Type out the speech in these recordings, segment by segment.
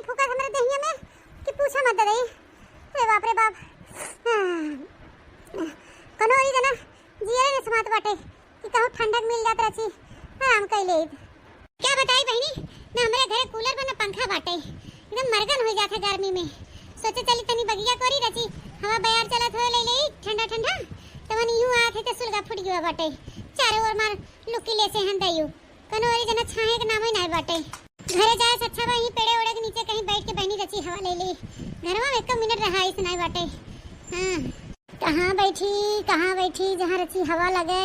फूका हमरे दहिया में कि पूछा मत दई। अरे बाप रे बाप। कनो ई जना जिया रे समात बाटे कि कहूं ठंडक मिल जात रची आराम कैले। क्या बताई बहनी ना हमरे घरे कूलर बना पंखा बाटे एकदम मरगन हो जात है गर्मी में। सोचे चली तनी बगिया कोरी रची हवा बयार चलत हो ले ठंडा ठंडा तवन यूं आत है त सुलगा फुट गयो बाटे चारों ओर मार लुकी ले से हंदायू कनो ई जना छाए के नाम ही नहीं बाटे। घरे जाए से अच्छा वहीं पेड़े ओड़े के नीचे कहीं बैठ के बहनी रची हवा ले ली। घरवा में 1 मिनट रहा इस नहीं बाटे। हां कहाँ बैठी जहाँ रची हवा लगे।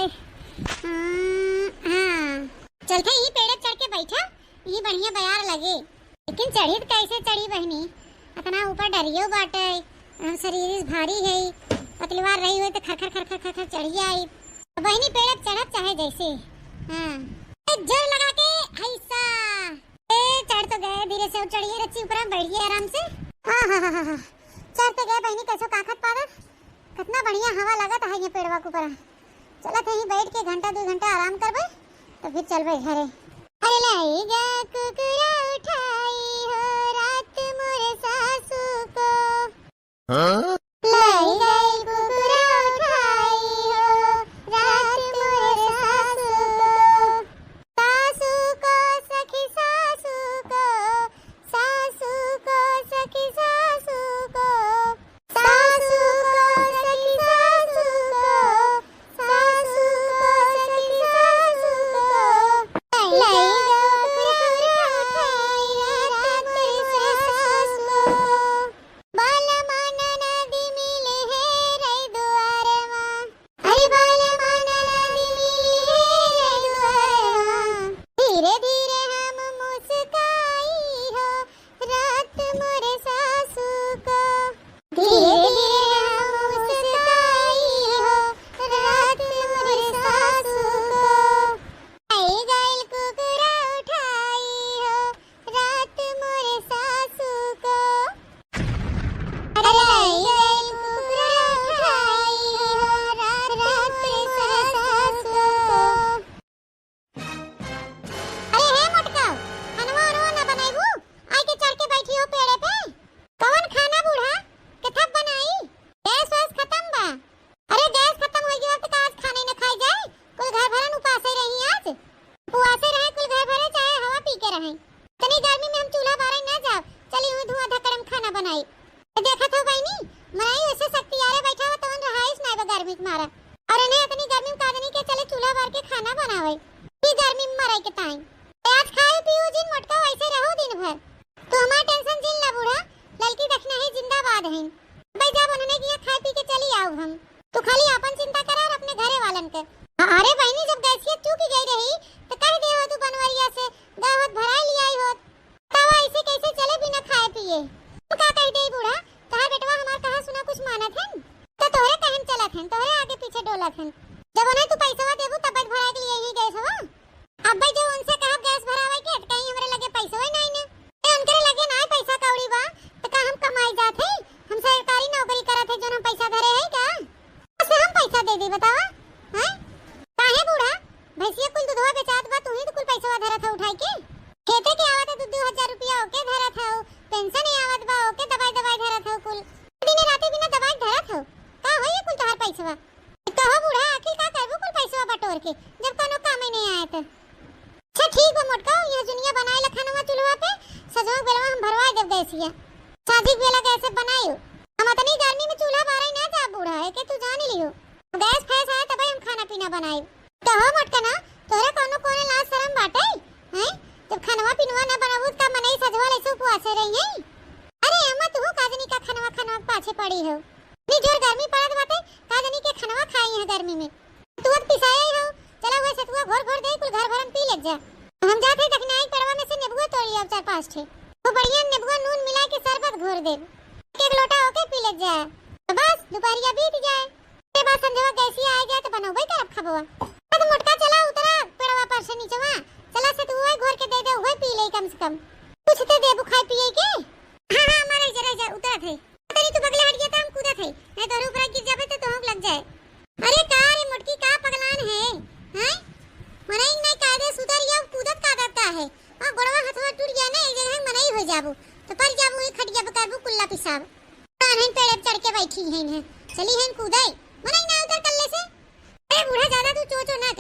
हां चलते ही पेड़े चढ़ के बैठा ये बढ़िया बयार लगे। लेकिन चढ़ी कैसे चढ़ी बहनी इतना ऊपर डरियो बाटे शरीर भारी है पतलीवार रही हुई तो खर खर चढ़ी आई बहनी पेड़ चढ़त चाहे जैसे। हां जोर लगा के ऐसा चढ़ तो गए धीरे से चढ़िए रची ऊपर बैठ गए आराम से। हां चढ़ तो गए बहनी कैसो काखत पादर कितना बढ़िया हवा लगत है ये पेड़वा के ऊपर। चलत है बैठ के घंटा 2 घंटा आराम करबे तो फिर चलबे घरे। अरे लाएगा कुकुरा उठाई हो रात मोरे सासू को। हां लाएगा कुकुरा उठाई हो रात मोरे सासू को। सासू को सखी सासू को सासू को सखी सासू को सासू को सखी सासू को सासू को सखी सासू को लाएगा कुकुरा उठाई रात मोरे सासू को। बाला माना नदी मिले है रे दुआरे मां। अरे बाला माना नदी मिले है रे दुआरे मां। धीरे धीरे हम मुस्काई हो रात मोरे सासू को। धीरे धीरे हम मुस्काई हो रात मोरे सासू को। आई गाइल कुकुरा उठाई हो रात मोरे सासू को। अरे आई गाइल कुकुरा उठाई हो रात मोरे सासू को। अरे हे मोटका खानवा और ना बनाईबू आई के चढ़ के बैठी हो पेड़े पे। कौन खाना बूढ़ा कथब बनाई गैस वैस खत्म बा। अरे गैस खत्म हो गया तो आज खाने न खाई जाए कुल घर भरन उपासे रही आज उपवासे रहे कुल घर भरे चाहे हवा पी के रहे। तनी गर्मी में हम चूल्हा बारे ना जाओ चली हुई धुआं धकड़म खाना बनाई। देखा था बहनी मनाई वैसे शक्ति यारे बैठा हो तवन रहाइस नहीं बा गर्मी के मारा और इन्हें इतनी गर्मी में कादनी के चले चूल्हा भर के खाना बनावे की गर्मी में मराई के टाइम। आज खाए पियो जिन मोटका वैसे रहो दिन भर तो हमारा टेंशन जिन ला बूढ़ा लड़की देखना है जिंदाबाद है भाई जब उन्होंने किया खाए पी के चली आओ हम तो खाली अपन चिंता करा और अपने घरे वालन के। अरे बहनी जब गैसियत चूकी गई रही तो कह दे हो तू बनवरिया से गावत भराई लियाई हो तब ऐसे कैसे चले बिना खाए पिए। तू का कह दे बूढ़ा कहा बेटवा हमार कहा सुना कुछ मानत है तो तोहरे कहन चलत है तोहरे आगे पीछे डोलत है। जब उन्हें तू पैसा देबू तब भराई के लिए ही गैस हवा। अब भाई जो उनसे कहा गैस भरावे के कहीं हमरे लगे पैसा ही नहीं ने उनके लगे ना पैसा कौड़ी बा तो का हम कमाई जात है हम सरकारी नौकरी करत है जो हम पैसा धरे है का से हम पैसा दे दी बतावा हैं काहे बूढ़ा भैंसिया कुल दूधवा बेचात बा तू ही तो कुल पैसा धरत है उठाई के खेते के आवत है 2-2000 रुपया ओके धरत है पेंशन ही आवत बा ओके दवाई धरत है कुल दिन रात बिना दवाई धरत है का होई कुल तोहार पैसा कहो बूढ़ा आखिर का करबो कुल पैसा बटोर के जब कोनो काम ही नहीं आया तो। अच्छा ठीक बा मोटका ये दुनिया बनाए लखनवा चूल्हा पे सजवा बेलवा हम भरवा देब गैसिया शादी बेला कैसे बनाई हम इतनी गर्मी में चूल्हा बारे ना जा बूढ़ा है के तू जान लियो गैस फैस है तब हम खाना पीना बनाई तो हो मोटका ना तोरे कोनो कोने लाज शरम बाटे हैं जब खानवा पीनवा ना बनाबू त मनई सजवा ले उपवासे रही है। अरे अम्मा तू काजनी का खानवा पाछे पड़ी हो नी जोर गर्मी पड़त बाटे काजनी के खानवा खाई है गर्मी में तू अब पिसाई हो चला हुए सतुआ घोर दे कुल घर भरन पी ले जा। हम जाते दखनाई पेड़वा में से नेबुआ तोड़ लिया 4-5 ठे वो बढ़िया नेबुआ नून मिला के शरबत घोर दे एक लोटा होके पी ले जा तो बस दोपहरिया बीत जाए के बाद संजवा गैसिया आ गया तो बनोबे तरफ खबवा तो मोटका चला उतरा पेड़वा पर से नीचेवा चला से तू घोर के दे हुए पी ले कम से कम कुछ तो दे बुखाई पिए के। हां मारे जरा उतरा थे तेरी तू बगले हट गया था हम कूदा थे नहीं तो ऊपर गिर जाबे तो हम लग जाए। अरे का रे मोटकी का पगलान है हैं मनाई नहीं कायदे सुधर या कूदत का है और गोड़वा हथवा टूट गया ना एक जगह मनाई हो जाबू तो पर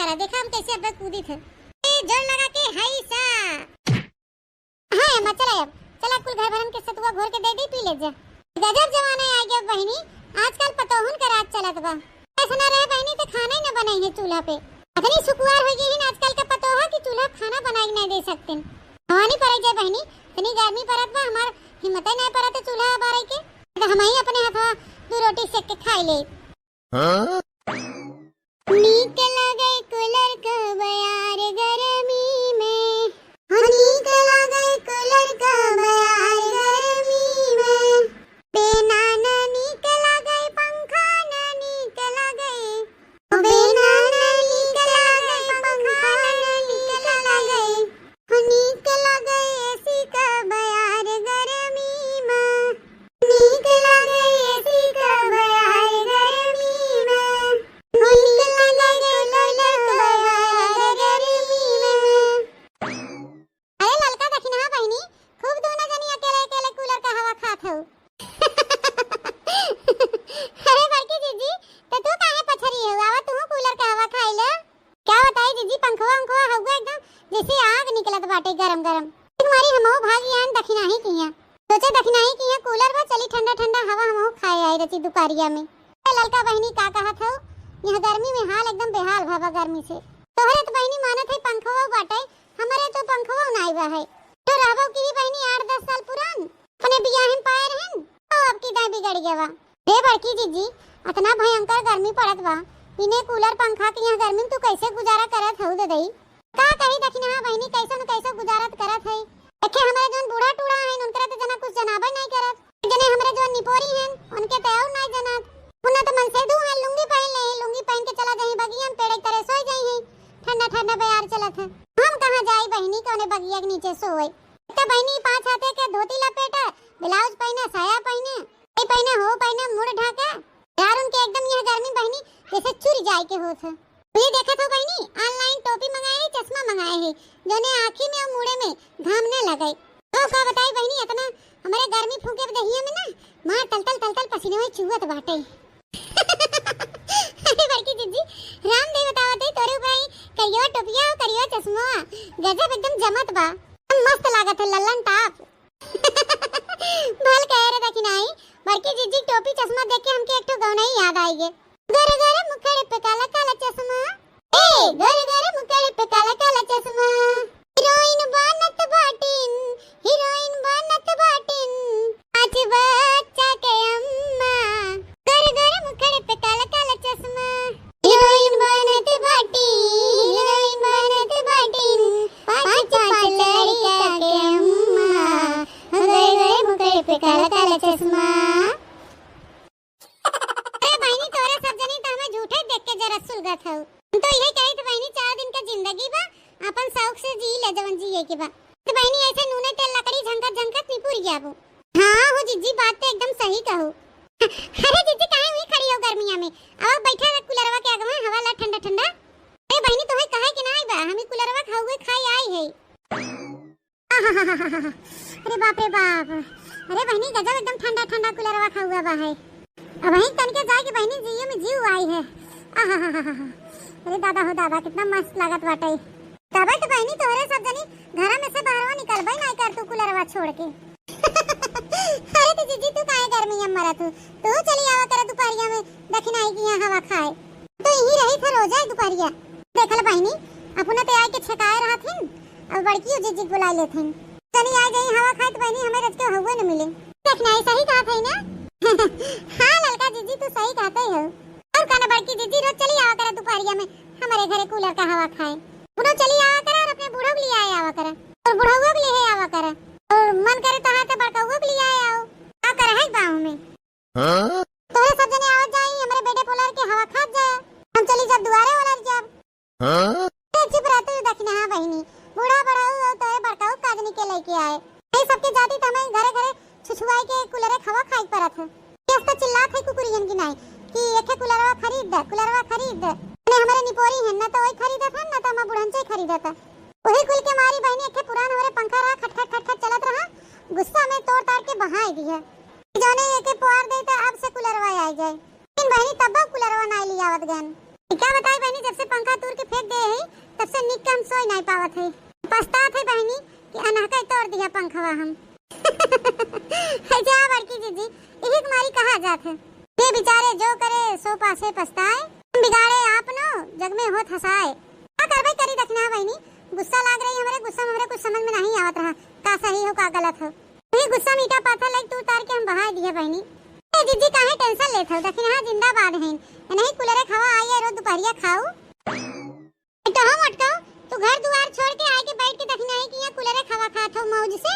बारा देखा हम कैसे अब कूदी थे ए जोर लगा के हाय सा। हां अम्मा चला अब चला कुल घर भरन के सतुआ घोर के दे दी पी ले जा। गजब जमाना आ गया बहनी आजकल पतोहन का रात चलत बा। ऐसा ना रहे बहनी तो खाना ही ना बनाई है चूल्हा पे। इतनी सुकुआर हो गई है आजकल का पतोहा कि चूल्हा खाना बनाई नहीं दे सकते। हवानी पड़े जाए बहनी इतनी गर्मी पड़त बा हमार हिम्मत नहीं पड़त चूल्हा बारे के तो हम ही अपने हाथ दो रोटी सेक के खाई ले। हां नीक लगे कूलर का बयार गर्मी में। नीक लगे कूलर का बयार गर्मी में। बिना ना नीक लगे पंखा ना नीक लगे। बिना ना नीक लगे पंखा ना नीक लगे। नीक लगे एसी का बयार गर्मी में। नीक लगे एसी का बयार गर्मी में। नीक लगे कूलर का बयार गर्मी में। अरे ललका दखिना बहनी खूब दोनों जनी अकेले अकेले कूलर का हवा खात हो। अरे बड़की जीजी तो तू काहे पछरी हो आवा तू कूलर का हवा खाई ले। क्या बताई जीजी पंखवा अंखवा हवा एकदम जैसे आग निकलत बाटे गरम गरम। तुम्हारी हमो भागी आन दखिना ही किया सोचे दखिना ही किया कूलर बा चली ठंडा ठंडा हवा हमो खाए आई रची दुपारिया में। ललका बहनी का कहत हो यह गर्मी में हाल एकदम बेहाल भावा गर्मी से। तोहरे तो बहनी मानत है पंखवा बाटे हमारे तो पंखवा नहीं बा है। तो रहबो की बहनी 8-10 साल पुरान अपने बियाहन पाए रहन तो अब की दाई बिगड़ गया बा। रे बड़की जीजी इतना भयंकर गर्मी पड़त बा बिना कूलर पंखा के यहाँ गर्मी में तू कैसे गुजारा करत हो दे दई का कही दखिना बहनी कैसे न कैसे गुजारत करत है। देखे हमारे जोन बूढ़ा टूड़ा है उनकरा तो जना कुछ जनाबे नहीं करत जने हमारे जोन निपोरी हैं उनके तो और नहीं जनत। उन्ना तो मन से दू है लुंगी पहन ले लुंगी पहन के चला जाई बगिया में पेड़ तरह सोई जाई है ठंडा ठंडा बयार चलत है। हम कहां जाई बहनी कोने बगिया के नीचे सोए। तो बहनी 5 हाथे के धोती लपेटा ब्लाउज पहने साया पहने ए पहने हो पहने मुंह ढाके यार उनके एकदम यह गर्मी बहनी जैसे चुर जाए के होत है। ये देखा तो बहनी ऑनलाइन टोपी मंगाए है चश्मा मंगाए है जोने आंखी में और मुड़े में घाम न लगे। तो का बताई बहनी इतना हमारे गर्मी फूके दहिया में ना मां तल पसीने में चुवत बाटे। अरे बड़की जीजी रामदेव बतावत है तोरे भाई करियो टोपिया करियो चश्मा गजब एकदम जमत बा मस्त लागत है लल्लन टाप। भल कह रे दखिनाई बड़की जीजी टोपी चश्मा देख के हमके एक ठो गाना ही याद आई गे। गरे गरे मुखड़े पे काला काला चश्मा ए गरे गरे मुखड़े पे काला काला चश्मा। हीरोइन बनत बाटिन आज बच्चा के अम्मा। गरे गरे मुखड़े पे काला काला चश्मा हीरोइन बनत बाटिन पाँच लड़का के अम्मा। गरे गरे मुखड़े पे काला काला चश्मा। सुलगत हो तो यही कही तो बहनी 4 दिन का जिंदगी बा अपन शौक से जी ले जवन जिए के बा। तो बहनी ऐसे नूने तेल लकड़ी झंकत झंकत निपुर गया वो। हां हो जीजी बात तो एकदम सही कहो। अरे जीजी काहे हुई खड़ी हो गर्मिया में अब बैठा है कूलरवा के आगे में हवा ला ठंडा ठंडा। ए बहनी तो है काहे कि नहीं बा हम कूलरवा खाओगे खाई आई है। अरे बाप रे बाप अरे बहनी गजब एकदम ठंडा ठंडा कूलरवा खाऊगा बा है। अब वहीं तन के जाए कि बहनी जियो में जीव आई है। अरे दादा हो दादा कितना मस्त लागत बाटे। तबे तो बहनी तोरे सब जनी घर में से बाहरवा निकलबे नहीं कर तू कूलरवा छोड़ के। अरे तो जीजी तू काहे गर्मी में मरत तू चली आवा कर दुपहरिया में दखिनाई की यहाँ हवा खाए तो यही रही था रोजा दुपहरिया। देखल बहनी अपना पे आके छकाए रहथिन अब बड़की जीजी बुला लेथिन चली आ गई हवा खाए तो बहनी हमें रज के हुए न मिले। देखना सही कहा था ना। हां ललका जीजी तू सही कहते हो और काना बड़की जीजी रोज चली आवा करे दोपहरिया में हमारे घरे कूलर का हवा खाए। बुढ़ो चली आवा करे और अपने बुढ़ो के लिए आवा करे और बुढ़ाऊ के लिए आवा करे और मन करे तो हाथ बड़काऊ के लिए आओ का करे है गांव में। हां तो सब जने आवा जाई हमारे बेटे कूलर के हवा खा जाए हम चली जब दुआरे वाला जब। हां चुप रहते दखना हां बहनी बूढ़ा बढ़ाऊ और तोरे बड़काऊ काजनी के लेके आए ये सबके जाती त हमें घरे घरे छुछुआई के कूलर खवा खाई परत है। ये तो चिल्लात है कुकुरियन की नहीं कि एक कूलरवा खरीद दे ने हमारे निपोरी है ना तो वही खरीदत है ना तो हम बुढ़न से खरीदत है। वही कुल के मारी बहनी एक पुरान हमारे पंखा रहा खट खट खट खट चलत रहा गुस्सा में तोड़ ताड़ के बहाई दी है जोने एक पुआर दे तो अब से कूलरवा आ जाए लेकिन बहनी तब कूलरवा ना लियावत गन। क्या बताई बहनी, जब से पंखा तोड़ के फेंक दे है तब से निक के हम सोई नहीं पावत है। पछतात है बहनी कि अनहका तोड़ दिया पंखवा हम। है जा बड़की जीजी, यही तुम्हारी कहा जात है। ये बेचारे जो करे सो पासे पछताए, बिगाड़े आप नो जग में होत हंसाए। क्या करबे करी दखना बहनी, गुस्सा लाग रही हमारे, गुस्सा में कुछ समझ में नहीं आवत रहा का सही हो का गलत हो। ये गुस्सा मीठा पाथा लग तू तार के हम बहा दिए बहनी। ए जीजी काहे टेंशन लेत हो, दखना जिंदाबाद है। नहीं कुलरे खावा आइए रोज दोपहरिया खाओ। तो हम अटकाओ तू घर दुआर छोड़ के आके बैठ के दखना है कि यहाँ कुलरे खावा खात हो मौज से।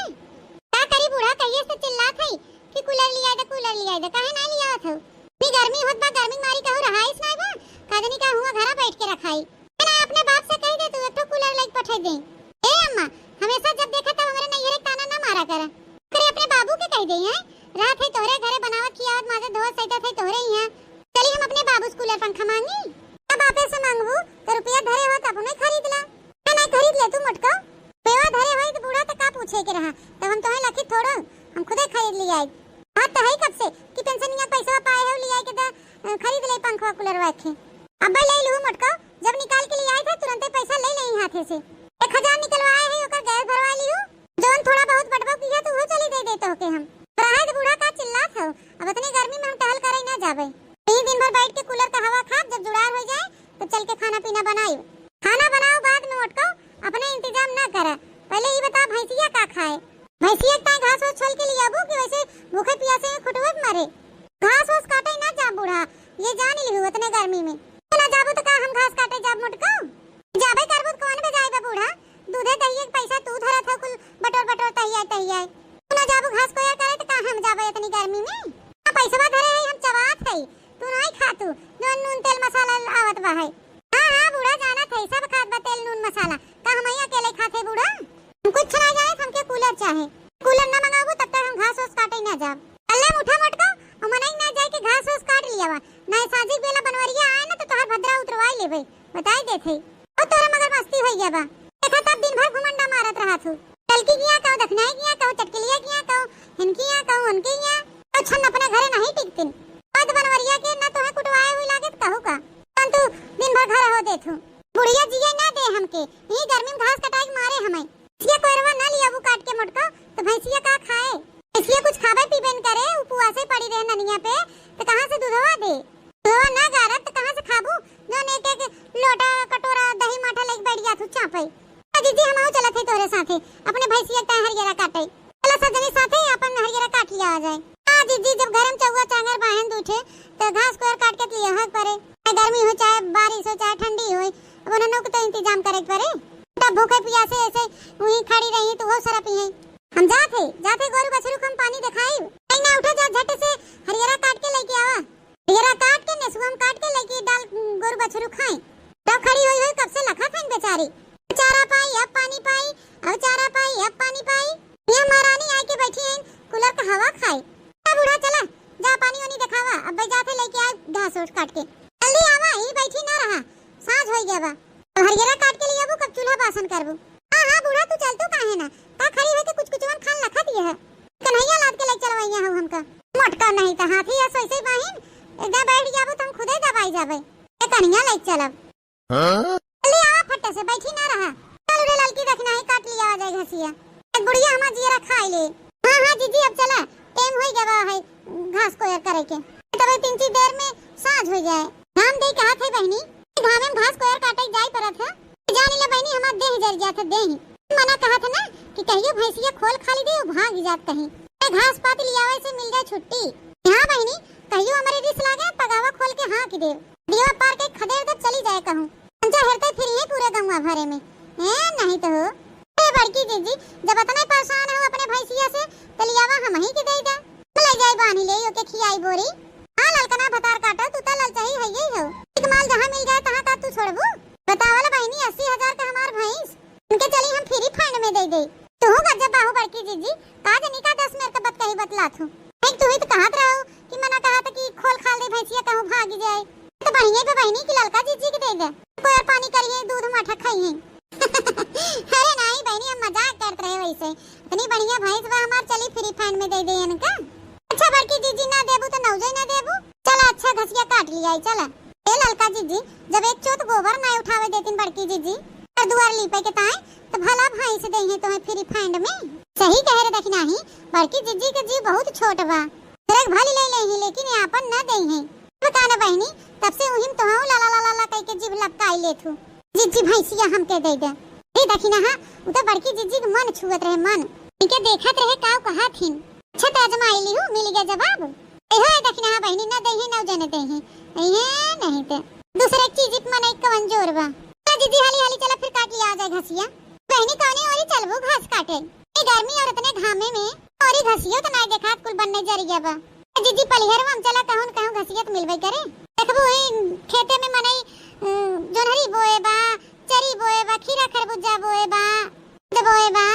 क्या करी बूढ़ा कहिए से चिल्लात है कि कूलर लिया दे कूलर लिया दे, काहे ना लिया हो। नी गर्मी होत बा, गर्मी मारी कहू रहाइस ना बा, कादनी का हुआ घरा बैठ के रखाई ना। अपने बाप से कह दे तू एक तो कूलर लेके पठा दे। ए अम्मा हमेशा जब देखा तब हमारे नैहरे ताना ना मारा कर, करे अपने बाबू के कह दे हैं रात है तोहरे घरे बनावत खियावत माजे धोवत सैतत है तोहरे ही हैं। चली हम अपने बाबू से कूलर पंखा मांगी, अब आपे से मांगबू तो रुपया धरे हो तब हमें खरीद ला ना खरीद ले तू मटका। पेवा धरे होई तो बूढ़ा तो का पूछे के रहा, तब हम तोहे लखी थोड़ो हम खुदे खरीद लिया। हां तो है कब से कि पेंशन या पैसा पाए हो लिया के तो खरीद ले पंखा कूलर रखे। अब ले लू मटका, जब निकाल के लिए आए थे तुरंत पैसा ले ले हाथे से 1000 निकलवाए है ओकर गैस भरवा लियो। जोन थोड़ा बहुत बटवा किया तो वो चली दे देतो के हम। राहत बूढ़ा का चिल्लात हो, अब इतनी गर्मी में हम टहल करे ना जावे। यही दिन भर बैठ के कूलर का हवा खा, जब जुड़ार हो जाए तो चल के खाना पीना बनाओ। खाना बनाओ बाद में मटको, अपने इंतजाम ना करा। पहले ये बता भैंसिया का खाए, भैंसिया का घास और छोल के लिए आबू कि वैसे भूखे प्यासे में खुटवे मरे। घास ओस काटे ना जा बूढ़ा, ये जान लिहु इतने गर्मी में ना जाबू तो का हम घास काटे जाब मटको। जाबे करबू कौन पे जाएबा बूढ़ा, दूधे दही पैसा तू धरत हो कुल बटोर बटोर तहिया ना जाबू घास को या करे तो का हम जाबे इतनी गर्मी में। पैसा धरे है हम चबात है तू नहीं खातू, जो नून तेल मसाला आवत बा है। हां बूढ़ा जाना थे सब खात बा तेल नून मसाला, का हम ही अकेले खाते बूढ़ा। हम कुछ ना जाए हमके कूलर चाहे, कूलर ना मंगाबू तब तक हम घास ओस काटे ना जाब। अल्ले मुठा मटका हम नहीं ना जाए के घास ओस काट लियावा ना, साजी बेला बनवरिया आए ना तो तोहर भद्रा उतरवाई लेबे बताई देथे। ओ तोरा मगर मस्ती होई गया बा, देखा तब दिन भर घुमंडा मारत रहा तू। कलकी किया कहू दखनाई किया कहू चटकलिया किया कहू हिनकिया कहू उनकिया अच्छा अपने घरे नहीं टिकतिन। पद बनवरिया के ना तोहे कुटवाए हुई लागत कहू का तू दिन भर घर हो देथू। बुढ़िया जिए ना दे हमके, यही गर्मी में घास कटाई मारे हमें। इसलिए कोइरवा ना लियाबू काट के मटका तो भैंसिया का खाए। इसलिए कुछ खावे पीबे न करे, उपवासे पड़ी रहे ननिया पे तो कहां से दूधवा दे। दूधवा ना गारत तो कहां से खाबू, जो एक लोटा कटोरा दही माठा लेके बैठ जा तू चापई। जीजी हम आओ चलत है तोरे साथे अपने भैंसिया का हरियरा काटे। चला सजनी साथे अपन हरियरा काट लिया आ जाए। हां जीजी जब गरम चौवा चांगर बाहन उठे तो घास को काट के लिया हक परे, गर्मी हो चाहे बारिश हो चाहे ठंडी हो, अब उन्होंने को तो इंतजाम करे परे। तब भूखे प्यासे ऐसे वहीं खड़ी रही तो वो सारा पिए। हम जाते गोरु बछरू को हम पानी दिखाई नहीं ना उठे जा झट से हरियरा काट के लेके आवा। हरियरा काट के नेसुम काट के लेके डाल गोरु बछरू खाए। तब खड़ी हुई कब से लखा था बेचारी, चारा पाई अब पानी पाई, अब चारा पाई अब पानी पाई। ये महारानी आके बैठी है कूलर का हवा खाए। बूढ़ा चला जा पानी वानी दिखावा, अब भाई जाते लेके आए घास ओस काट के। जल्दी आवा, ही बैठी ना रहा साँझ हो गया बा। अब हरियरा काट के लिए आबू कब चूल्हा बासन करबू। हां बूढ़ा तू चल तू काहे ना का खड़ी होके कुछ खान लखा दिए है कन्हैया लाद के ले चलवैया हो हमका। मटका नहीं त हाथी या सोइसे बाहिन एकदम बैठ जाबू तुम खुदे दबाई जाबे ए कन्हैया ले चलब। हां ले आ फट्टे से बैठी ना रहा, चल रे लड़की देखना है काट लिया आ जाए घसिया। एक बुढ़िया हमा जीरा खाई ले। हां जीजी अब चला टाइम हो गया है घास को यार करे के, तबे 3 देर में साँझ हो जाए। घाम दे कहा थे बहनी घाम में घास को यार काटे जाई परत है, जानी ले बहनी हमार देह जर जात है। देह मना कहा था ना कि कहियो भैंसिया खोल खाली दे भाग जात कहीं घास पात लिया वैसे मिल जाए छुट्टी। हां बहनी कहियो हमारे रिस लागे पगावा खोल के हां की दे दिया पार के खदेड़ तब चली जाए कहूं अंजा हेरते फिर ही पूरे गंगा भरे में है नहीं तो हो। ए बड़की जीजी जब इतना परेशान हो अपने भैंसिया से तो लियावा हम ही के दे दे ले जाए बानी ले ओके खियाई बोरी। हां ललकना भतार काटा तू तो लल चाहिए है यही हो, एक माल जहां मिल जाए तहां का तू छोड़बू। बतावला बहनी 80,000 का हमार भैंस उनके चली हम फ्री फंड में दे दे। तू गजब बाहु बड़की जीजी का जनी का 10 मेरे का बत कही बतला थू। एक तू ही तो कहत रहो कि मना कहा था कि खोल खाल दे भैंसिया कहूं भाग जाए तो बढ़िया पे बहनी की ललका जीजी के दे दे कोई और पानी करिए दूध माठा खाई है। अरे नहीं बहनी हम मजाक करते रहे वैसे, इतनी बढ़िया भैंस बा हमार चली फ्री फंड में दे दे इनका। अच्छा बड़की जीजी ना देबू तो नौजे ना देबू, चला अच्छा घसिया काट लिया चला। ए ललका जीजी, जब एक चोट गोबर ना उठावे देतिन बड़की जीजी और दुआर लीपे के ताए तो भला भाई से देहे तो फ्री फंड में। सही कह रहे देखना ही, बड़की जीजी के जी बहुत छोट बा, तेरे भली ले लेही लेकिन यापन न देही। बताना बहनी, तब से उहिम तो ला ला ला ला कह के जीभ लपकाई लेथु। जीजी भैंसिया हमके दे दे। ए देखिना हां, उ तो बड़की जीजी के मन छुअत रहे, मन इनके देखत रहे काव कहा थिन। अच्छा ताजमाइली हूं, मिल गया जवाब। ए हो देखिना हां बहनी, न देही न जने देही ए नहीं ते दूसरे चीज मन एक कवन जोर बा। जीजी हाली हाली चला फिर काट लिया आ जाए घसिया। बहनी कौनी ओरी चलबो घास काटे, ए गर्मी और इतने घामे में ओरी घसियो तो नहीं देखा कुल बनने जरिया बा। जीजी पलिहर हम चला कहूं कहूं घसिया तो मिलबे करे। देखबो ई खेते में मनई जोनहरी बोए बा, चरी बोए बा, खीरा खरबूजा बोए बा, बोए बा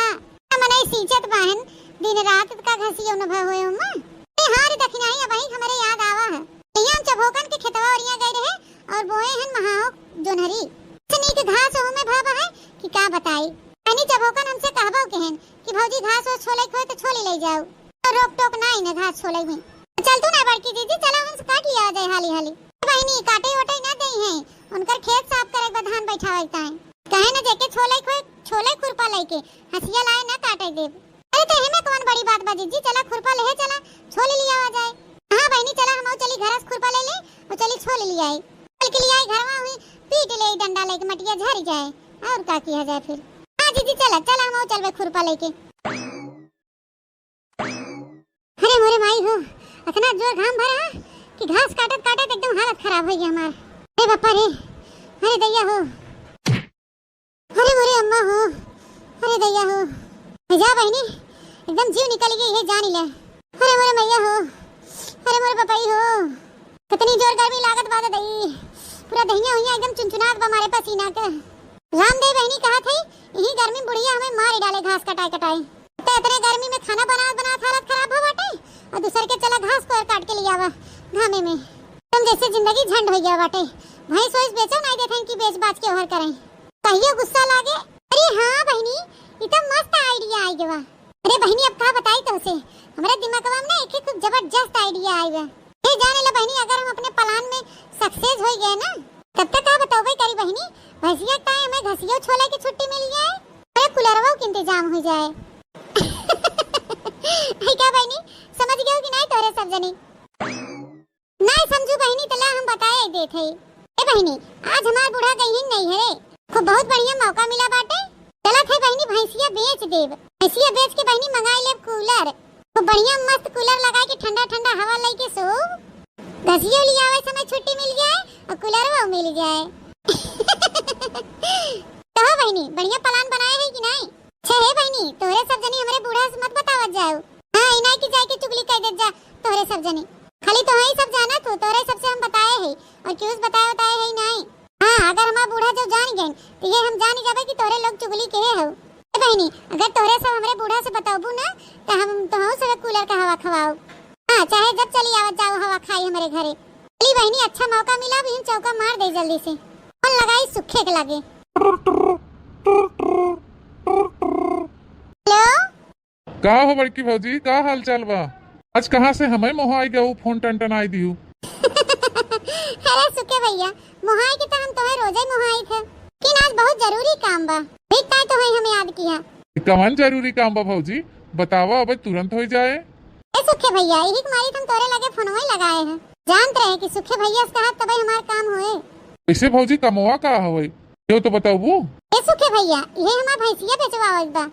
मनई सींचत बाहन दिन रात का घसियो न भ होए उमा। ए हां रे दखिना ही अब हमरे याद आवा है, यहां चभोकन के खेतवा ओरिया गए रहे और बोए हन महाओ जोनहरी सनी के घास हो में भाबा है कि का बताई। अनि चभोकन हमसे कहबो कहन कि भौजी घास हो छोले खोए तो छोले ले जाओ, तो रोक टोक नहीं न घास छोले में। चल तू ना बड़की जीजी, चला हम काट लिया जाए हाली हाली। बहनी काटे ओटे ना देई है, उनकर खेत साफ करे के धान बैठावे ताए कहे न जेके छोले खोए छोले खुरपा लेके हसिया लाए ना काटे दे। अरे तो हेमे कौन बड़ी बात बा जीजी, चला खुरपा ले चला छोले लिया आ जाए। हां बहनी चला हम चली घर से खुरपा ले ले और चली छोले लिया आई, कल के लिए आई घरवा हुई पीट ले डंडा लेके मटिया झड़ जाए और का किया जाए फिर। हां जीजी चला चला हम चलबे खुरपा लेके। अरे मोरे माई हो, इतना जोर घाम भरा कि घास काटत काटत एकदम हालत खराब हो गई हमार। अरे बापा रे, अरे दैया हो, अरे मोरे अम्मा हो, अरे दैया हो, जा बहनी एकदम जीव निकल गई है जान ले। अरे मोरे मैया हो, अरे मोरे पपाई हो, कितनी जोर गर्मी लागत बात दई, पूरा दहिया हुइया एकदम चुनचुनात बा मारे पसीना के। रामदेव बहनी कहा थी यही गर्मी बुढ़िया हमें मार डाले घास कटाई कटाई, तो इतने गर्मी में खाना बना बना हालत खराब हो बाटे और दूसर के चला घास को काट के लिया आवा घामे में। तुम जैसे जिंदगी झंड हो गया बाटे, भैंस वैस बेचो नहीं देखें कि बेच बाच के ओहर करें, कहियो गुस्सा लागे। अरे हाँ बहनी, ये तो मस्त आइडिया आई गवा। अरे बहनी अब का बताई तो उसे, हमारे दिमाग में ना एक खूब जबरदस्त आइडिया आई है। ये जाने ला बहनी, अगर हम अपने प्लान में सक्सेस हो गए ना तब तक का बताओ भाई करी बहनी, भैंसिया का हमें घसियो छोले की छुट्टी मिल जाए, अरे कुलरवा के इंतजाम हो जाए। है क्या बहनी, समझ गए हो कि नहीं तोरे सब जनी? नहीं समझू बहनी तला हम बताए देत है। ए बहनी आज हमार बूढ़ा गई नहीं है, खूब बहुत बढ़िया मौका मिला बाटे, चला थे बहनी भैंसिया बेच देव। भैंसिया बेच के बहनी मंगाई ले कूलर, खूब बढ़िया मस्त कूलर लगा के ठंडा ठंडा हवा लेके सो, घसियो लिया आवे समय छुट्टी मिल जाए और कूलरवा मिल जाए। कहो बहनी बढ़िया प्लान बनाए है कि नहीं? अच्छा है बहनी, तोरे सब जनी हमरे बूढ़ा से मत बतावत जाओ। हां इनाई की जाए के चुगली कह दे जा तोरे सब जनी, खाली तो ही सब जाना तू, तोरे सबसे हम बताए है और क्यों बताए है नहीं। हां अगर हमार बूढ़ा जो जान गए तो ये हम जान जाबे कि तोरे लोग चुगली के हो। ए बहनी अगर तोरे सब हमरे बूढ़ा से बताबू ना तो हम तो सब कूलर का हवा खवाओ। हां चाहे जब चली आवत जाओ हवा खाई हमारे घरे। चली बहनी अच्छा मौका मिला, भी हम चौका मार दे जल्दी से, कौन लगाई सूखे के लगे। हेलो का हो बड़की भौजी, का हाल चाल बा? आज कहाँ से हमें मोहाई गऊ फोन टन आई दियो। अरे सुके भैया, मोहाई के तो हम तुम्हें रोजे मोहाई थे, लेकिन आज बहुत जरूरी काम बा, भीख तो है हमें याद किया। कवन जरूरी काम बा भौजी, बतावा अब तुरंत हो जाए। ए सुखे भैया यही तुम्हारी तुम तोरे लगे फोनवा ही लगाए हैं, जानते रहे कि सुखे भैया से कहा तब हमार काम होए। ऐसे भौजी कमवा का होए यो तो बताओ। ए सुखे भैया ये हमार भैंसिया बेचवावत बा।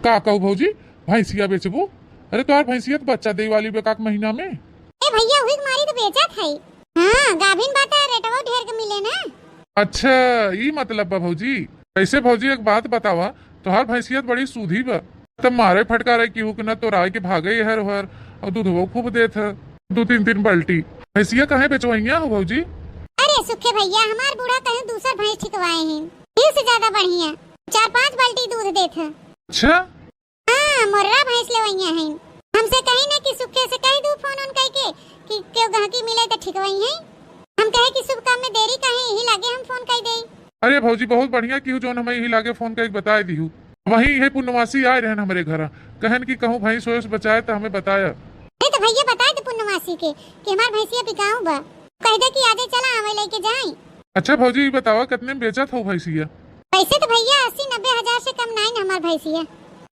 का कहू भौजी, भैंसिया बेचबू? अरे तोहार भैंसिया तो बच्चा दे वाली बेकाक महीना में। ए भैया हुई तुम्हारी तो बेचत है। हां गाभिन बात है, रेटवा ढेर के मिले ना। अच्छा ई मतलब बा भौजी। ऐसे भौजी एक बात बतावा, तोहार भैंसिया बड़ी सूधी बा, तब मारे फटकारे की हुक न तो राय के भागे हर हर और दूधवो खूब देत है 2-3 बाल्टी। भैंसिया कहे बेचवाइया हो भौजी? अरे सुखे भैया हमार बूढ़ा कहीं दूसर भैंस ठिकवाए हैं, फिर से ज्यादा बढ़िया 4-5 बाल्टी दूध देत है। अच्छा हां मोर्रा भैंस लेवइया हैं, हमसे कहीं ना कि सुखे से कह दू फोन ऑन कह के कि क्यों गहकी मिले तो ठिकवाई हैं, हम कहे कि शुभ काम में देरी काहे यही लागे हम फोन कह देई। अरे भौजी बहुत बढ़िया की जोन हमें यही लागे फोन करके बताए दिहू, वही है पूर्णमासी आए रहन हमारे घर, कहन की कहूँ भैंस वैस बचाए तो हमें बताया। अरे तो भैया बताए तो पूर्णमासी के कि हमार भैंसिया बिकाऊ बा। कह दे कि आजे चला हमें लेके जाए। अच्छा भौजी ये बतावा कितने में बेचत हो भैंसिया? पैसे तो भैया 80-90 हजार से कम नहीं हमार भैंसिया,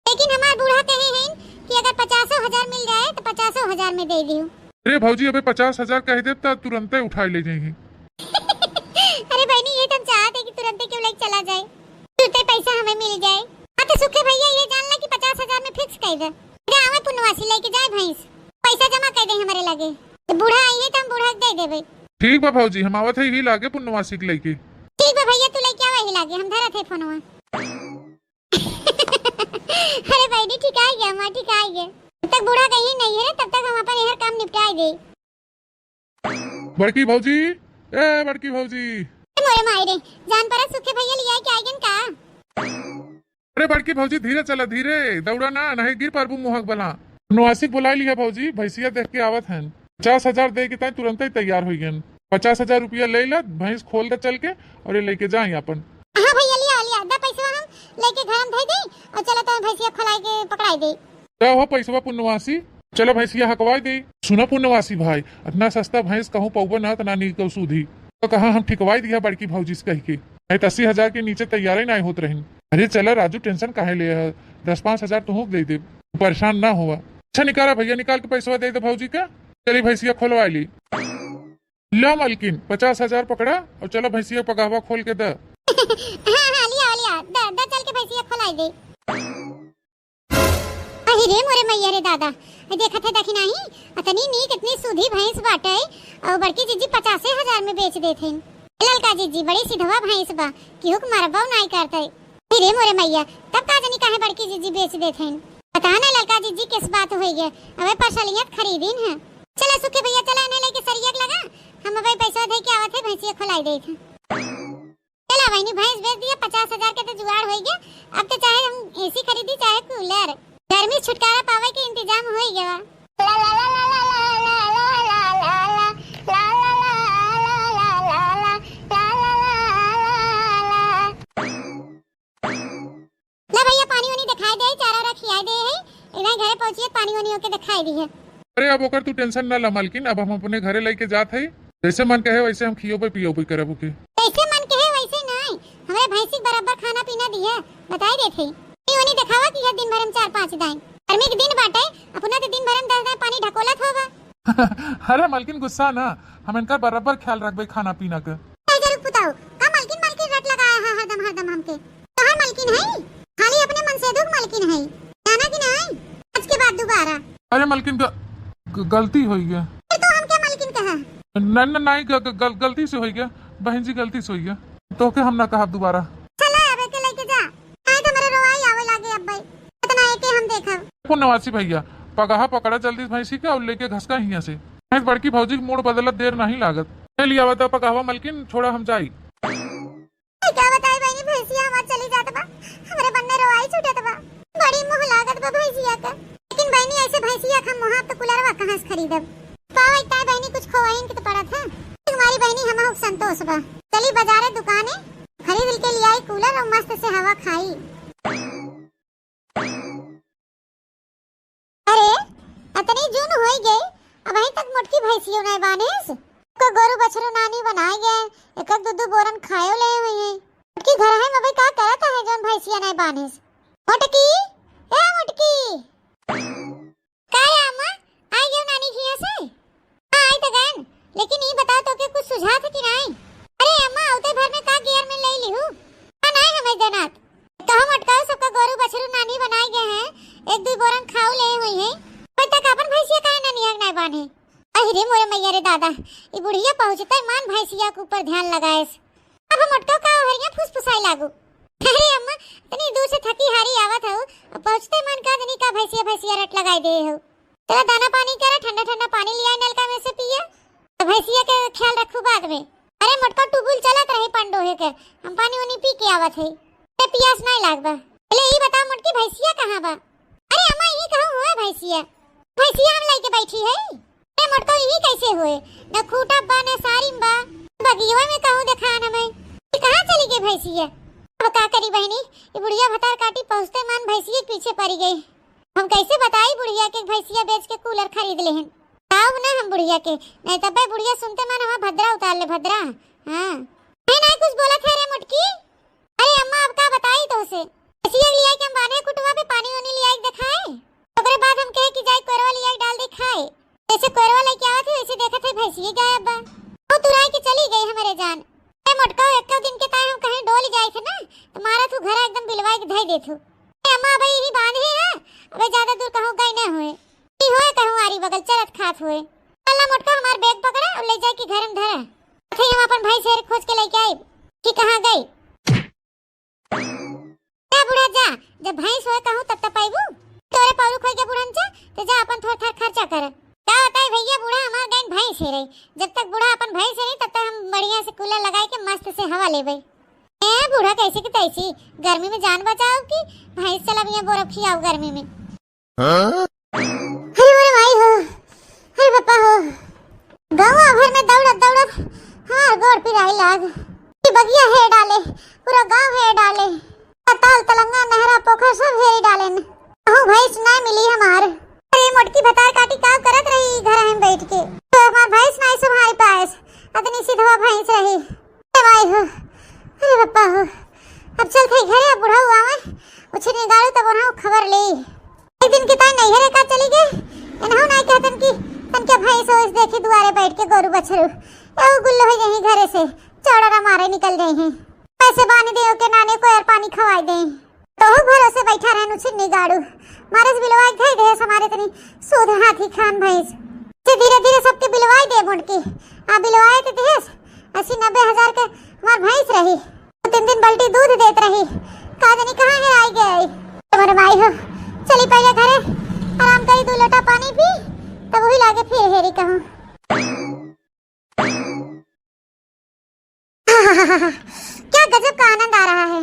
लेकिन हमार बूढ़ा कहे हैं कि अगर 50,000 मिल जाए तो 50,000 में दे दियो। अरे भौजी अबे 50,000 कह दे तो तुरंत उठा ले जाएंगे। अरे बहनी ये तुम चाहते कि तुरंत क्यों लेके चला जाए, तुरंत पैसा हमें मिल जाए। हाँ तो सुखे भैया ये जान ले कि 50,000 में फिक्स कर दे, हमें पुनवासी लेके जाए भैंस, पैसा जमा कर दे हमारे लगे, तो बूढ़ा आई है तो हम बूढ़ा दे देवे। ठीक बा भौजी हम आवत है ही लागे पुनवासी के लेके। ठीक बा भैया तू लेके आवा ही लागे, हम धरा थे फोनवा। अरे बहनी ठीक आ गया, मां ठीक आ गया, जब तक बूढ़ा कहीं नहीं है तब तक हम अपन यह काम निपटाए दे। बड़की भौजी ए बड़की भौजी मोरे मायरे जान पर सुखे भैया लिया के आइगन का। अरे बड़की भौजी धीरे चला, धीरे दौड़ा ना नहीं गिर पारबू मुहक बला। पुनवासी बुला लिया भौजी, भैंसिया देख के आवत हैं। 50,000 दे के तुरंत ही तैयार हो गए। 50,000 रुपया ले ला, भैंस खोल दे चल के और ये लेके जाए अपन। हां भैया लिया दा पैसा हम लेके घर में दे दे और चला तो भैंसिया खलाई के पकड़ाई दे। तो हो पैसा पुनवासी चलो भैंसिया हकवाई दे। सुना पुनवासी भाई इतना सस्ता भैंस कहूँ पौबा ना तो ना नी सूधी तो कहा हम ठिकवाई दिया बड़की भौजी से कह के, नहीं 80,000 के नीचे तैयार ही नहीं होत रही। अरे चला राजू टेंशन काहे ले 10-5 हजार तो दे दे, परेशान ना हुआ। अच्छा निकाला भैया, निकाल के पैसा दे दे भौजी का। चली भैंसिया खोलवा ली। लो मालकिन 50,000 पकड़ा और चलो भैंसिया पगावा खोल के दे। हां लिया दा चल के भैंसिया खोलाई दे। अरे रे मोरे मैया रे दादा देखा थे देखी नहीं अतनी नी कितनी सूधी भैंस बाटे और बड़की जीजी 50,000 में बेच देथे। ललका जीजी बड़ी सिधवा भैंस बा कि हुक मारबाव नहीं करते। अरे मोरे मैया तब का जानी काहे बड़की जीजी बेच देथे, पता ना ललका जीजी किस बात होई गे। अबे पसलियत खरीदीन है। चला सुखे भैया चला ने लेके सरिया लगा, हम अबे पैसा दे के आवत है भैंसिया खोलाई दे थे। चला वही भैंस बेच दिया, 50,000 के तो जुगाड़ हो गया। अब तो चाहे हम एसी खरीदी चाहे कूलर, गर्मी छुटकारा पावे के इंतजाम हो गया। ला ला ला ला ला ला ला ला ला भैया पानी वानी दिखाई दे, चारा रखियाई दे है, इधर घरे पहुंचिए पानी वानी होके दिखाई दी है। अरे अब ओकर तू टेंशन ना ला मालकिन, अब हम अपने घरे लेके जात है। जैसे मन कहे वैसे हम खियो पे पियो पे करब के। जैसे मन कहे वैसे नहीं, हमारे भैंसी बराबर खाना पीना दिया बताई देथे। पानी दिखावा कि है दिन भर हम 4-5 दाई, गर्मी के दिन बाटे अपना तो दिन भर हम 10 दाई पानी ढकोलत होगा। अरे मालकिन गुस्सा ना, हम इनका बराबर ख्याल रखबे खाना पीना का। जरूर बताओ का मालकिन रट लगाया है हरदम हमके। तो हर मालकिन है खाली अपने मन से दुख मालकिन है, जाना कि नहीं आज के बाद दोबारा। अरे मालकिन गलती हो गया। तो हम क्या मालकिन कहा? नहीं गलती से हो गया बहन जी, गलती से हो गया तो के हम ना कहा दोबारा। चला अब के लेके जा, नहीं तो मेरे रोवाई आवे लागे अब भाई, इतना है कि हम देखा। पुनवासी भैया पगाहा पकड़ा जल्दी भैंसी का और लेके घसका हिया से। बड़की भौजी की मूड बदलत देर नहीं लागत। लिया बता पकावा मलकिन छोड़ा हम जाई। क्या बताई बहनी भैंसिया हमार चली जात बा, हमरे बनने रोवाई छूटत बा, बड़ी मुंह लागत बा भैंसिया का। लेकिन बहनी ऐसे भैंसिया हम वहां तो कुलरवा कहां से खरीदब। पावा इतना बहनी कुछ खोवाइन के तो पड़ा था। तुम्हारी बहनी हम संतोष बा, चली बाजारे दुकाने खरीद के ले आई कूलर और मस्त से हवा खाई। अरे अतनी जून होई गई अब अभी तक मोटकी भैंसियो नहीं बानेस, को गोरु बछरू नानी बनाए गए, एक दूध बोरन खायो ले हुई है। मोटकी घर है मबे का करत है जोन भैंसिया नहीं बानेस। मोटकी ए मोटकी का रे अम्मा आई गयो नानी खिया से? हां आई तो गन, लेकिन ये बता तो के कुछ सुझाव है कि नहीं? अरे अम्मा उते भर में का गियर में ले ली हूं हां नहीं हमें देनात तो हम अटकाओ सबका गोरु बछरू नानी बनाए गए हैं, एक दो बोरन खाओ ले हुई है, पर तक अपन भैंसिया काहे ना निहंग नहीं बाने। अरे मोरे मैया रे दादा ये बुढ़िया पहुंचता मान भैंसिया के ऊपर ध्यान लगाए। अब हम अटकाओ का हरिया फुसफुसाई लागू। अरे अम्मा इतनी दूर से थकी हारी आवत हो, पहुंचते मन का जनी का भैंसिया रट लगाई दे हो। तेरा दाना पानी करा, ठंडा ठंडा पानी लिया नलका में से पिया, तो भैंसिया के ख्याल रखू बाद में। अरे मोटका टुबुल चलत रही पंडोहे के, हम पानी उनी पी के आवत है, ते पियास नहीं लागबा। पहले ई बता मोटकी भैंसिया कहां बा? अरे अम्मा ये कहूं हुआ भैंसिया हम लेके बैठी है। अरे मोटका ये कैसे हुए, न खूटा बा न सारिम बा, बगिया में कहूं देखा ना मैं, ये कहां चली गई भैंसिया? अब का करी बहनी, ये बुढ़िया भतार काटी पहुंचते मान भैंसिया के पीछे पड़ गई। हम कैसे बताई बुढ़िया के भैंसिया बेच के कूलर खरीद ले हैं। बताओ ना हम बुढ़िया के, नहीं तब भाई बुढ़िया सुनते मन हमारा भद्रा उतार ले भद्रा। हाँ नहीं कुछ बोला थे रे मुटकी। अरे अम्मा अब का बताई तो उसे ऐसी लिया कि हम बाने कुटवा पे पानी वानी लिया दिखाए, ओकरे बाद हम कहे कि जाई कोरवा लिया डाल दे खाए। जैसे कोरवा लेके आवत है वैसे देखत है भैंसी गायब बा। वो तुराई के चली गई हमारे जान। ए मोटका एक दिन के ताय हम कहीं डोल जाए थे ना तो मारा तू घर एकदम बिलवाई के धई देथु। ए अम्मा भाई ही बांधे है अबे ज्यादा दूर कहूं गई ना होए ई होए कहूं आरी बगल चलत खात होए। अल्लाह मोटका हमार बैग पकड़ा और ले जाए के घर में धरा थे। हम अपन भाई शेर खोज के लेके आई कि कहां गई। ए बुढ़ा जा जब भैंस होए कहूं तब तक पाइबू तोरे पाउरू खोई के बुढ़न जा तो जा अपन थोड़ा थोड़ा खर्चा कर। क्या होता है भैया बूढ़ा हमार गैन भैंस है रही, जब तक बूढ़ा अपन भैंस है नहीं तब तक हम बढ़िया से कूलर लगाए के मस्त से हवा लेबे। ए बूढ़ा कैसे की तैसी गर्मी में जान बचाओ कि भैंस चला बिया बोरफ खियाओ गर्मी में। अरे मेरे भाई हो, अरे पापा हो, गांव भर में दौड़त दौड़त हां गोड़ पिराई लाग की बगिया है डाले, पूरा गांव है डाले, ताल तलंगा नहरा पोखर सब है डाले न कहूं भैंस ना मिली हमार। अरे मोटकी भतार काटी काम करत रही घर में बैठ के तो हमार भैंस नहीं संभाल पाएस अतनी सीधा भैंस रही। अरे भाई हो, अरे पप्पा हो, अब चल थे घरे बुढ़ा हुआ मैं उछे निगाड़ू तब वहां खबर ली। एक दिन की ताई नैहरे का चली गई इनहु नहीं कहतन कि तन के भैंस हो इस देखी दुआरे बैठ के गोरू बछरू ए गुल्लो हो यही घरे से चौड़ा मारे निकल गए हैं। पैसे बानी दे के नाने को यार पानी खवाई दे तो भरोसे बैठा रहनु छे निगाड़ू मारस बिलवाई गई दे हमारे तनी सूद हाथी खान भैंस से धीरे धीरे सबके बिलवाई दे मुंडकी आ बिलवाए ते देस 80-90 हजार के हमार भैंस रही 3 बाल्टी दूध देत रही का जानी कहां है आई गई। तुम्हारे भाई हो चली पहले घरे आराम करी 2 लोटा पानी पी तब वही लागे फिर हेरी कहूं। क्या गजब का आनंद आ रहा है।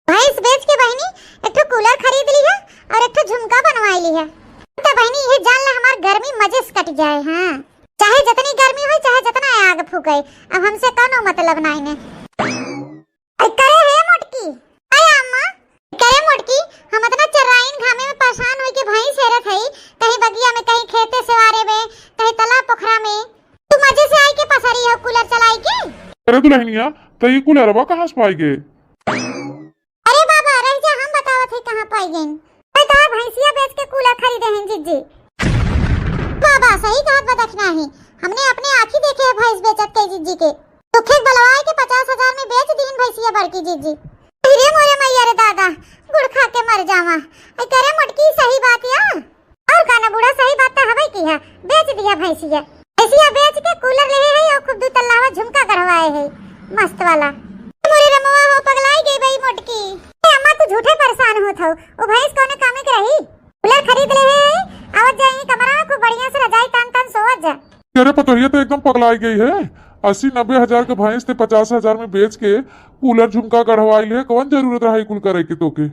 भैंस बेच के बहनी एक कूलर खरीद ली है और एक झुमका बनवाई ली है तो बहनी ये जान ले हमार गर्मी मजे से कट जाए। हाँ चाहे जितनी गर्मी हो चाहे जितना आग फूके अब हमसे कोनो मतलब नहीं ने। करे है मोटकी अरे अम्मा करे मोटकी हम इतना चराइन घामे में परेशान होई के भैंस हेरत हई कहीं बगिया में कहीं खेते सेवारे में कहीं तालाब पोखरा में तू मजे से आई के पसरी हो कूलर चलाई के। अरे दुल्हनिया तो ये कूलरवा कहां से पाई गए। अरे बाबा रह जा हम बतावत है कहां पाई गई। मैं तो भैंसिया बेच के कूलर खरीदे हैं जिज्जी। बाबा सही बात बदखना है हमने अपने आंखी देखे है भैंस बेचत के जिज्जी के दुखे बलवाए के 50,000 में बेच दीन भैंसिया बड़की जिज्जी। अरे मोरे मैया रे दादा गुड़ खा के मर जावा। आई करे मटकी सही बात या और काना बूढ़ा सही बात तो हवे की है बेच दिया भैंसिया भैंसिया बेच के कूलर ले है और खूब 2 तल्लावा झुमका करवाए है मस्त वाला। मोरे रमवा हो पगलाई गई भाई मोटकी। अम्मा तू झूठे परेशान होत हो ओ भैंस कोने कामे के रही कूलर खरीद ले है आवत जाई कमरा को बढ़िया से रजाई तान तान सोवत जा। तेरे पतोहिया तो एकदम पगलाई गई है 80-90 हजार के भैंस थे 50,000 में बेच के कूलर झुमका गढ़वाई ले कौन जरूरत रहा कुल करे के तोके।